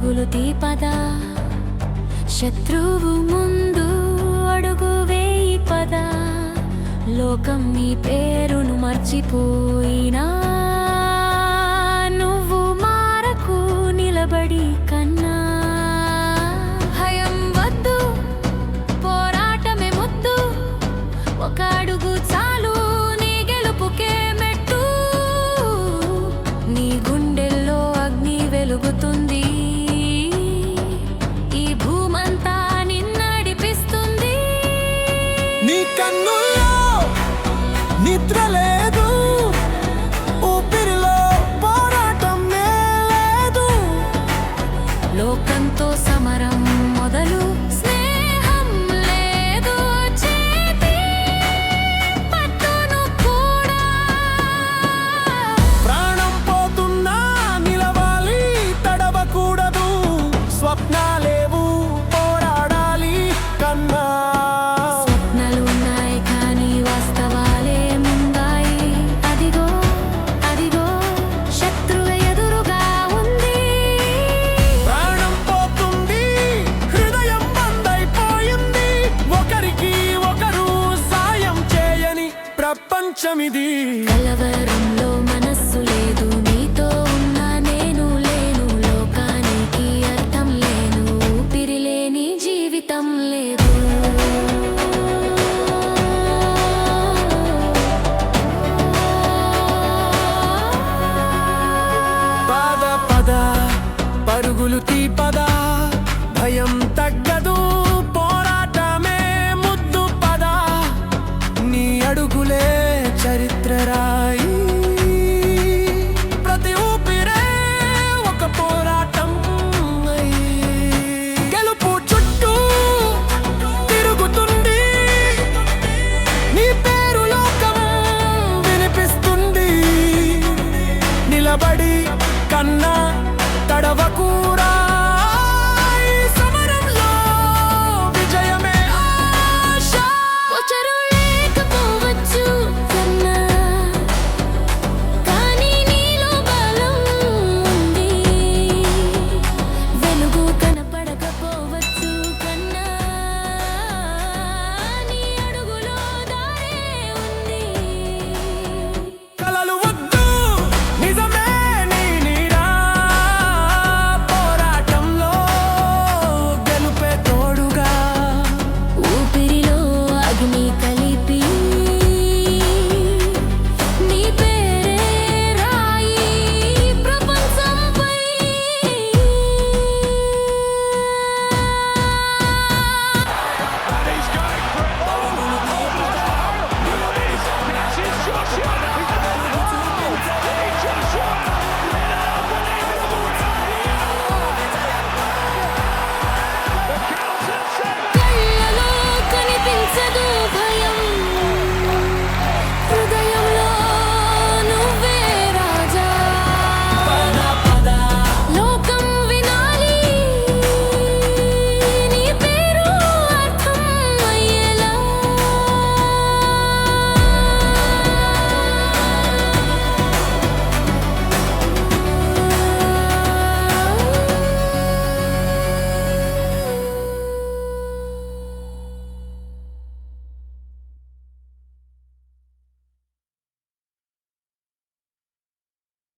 పరుగులు తీపదా, శత్రువు ముందు అడుగు వేయి పదా. లోకం నీ పేరును మర్చిపోయినా నువ్వు మారకు నిలబడి కన్నా. భయం వద్దు, పోరాటమే ముద్దు, ఒక అడుగు చాలు నీ గెలుపుకే మెట్టు. నీ గుండెల్లో అగ్ని వెలుగుతుంది, ఈ భూమంతా నిన్నడిపిస్తుంది. నీ కన్నుల్లో నిద్ర లేదు, ఊపిరిలో పోరాటం లేదు. లోకంతో సమరం మొదలు, స్నేహం లేదు, చేతి పట్టును కూడా. ప్రాణం పోతున్నా నిలవాలి, తడవకూడదు. స్వప్నాలేవు, పోరాడాలి కన్నా. స్వప్నాలున్నాయి కానీ వాస్తవాలే ముందాయి. అదిగో అదిగో శత్రువు ఎదురుగా ఉంది. ప్రాణం పోతుంది, హృదయం బందైపోయింది. ఒకరికి ఒకరు సాయం చేయని ప్రపంచమిది. కలవరంలో మనస్సు లేదు, నీతో ఉన్నా నేను లేను. లోకానికి అర్థం లేను, ఊపిరి లేని జీవితం లేదు. పద పద పరుగులు తీపదా, భయం తగ్గదు, పోరాటమే ముద్దు పద. నీ అడుగులే చరిత్ర రాయి.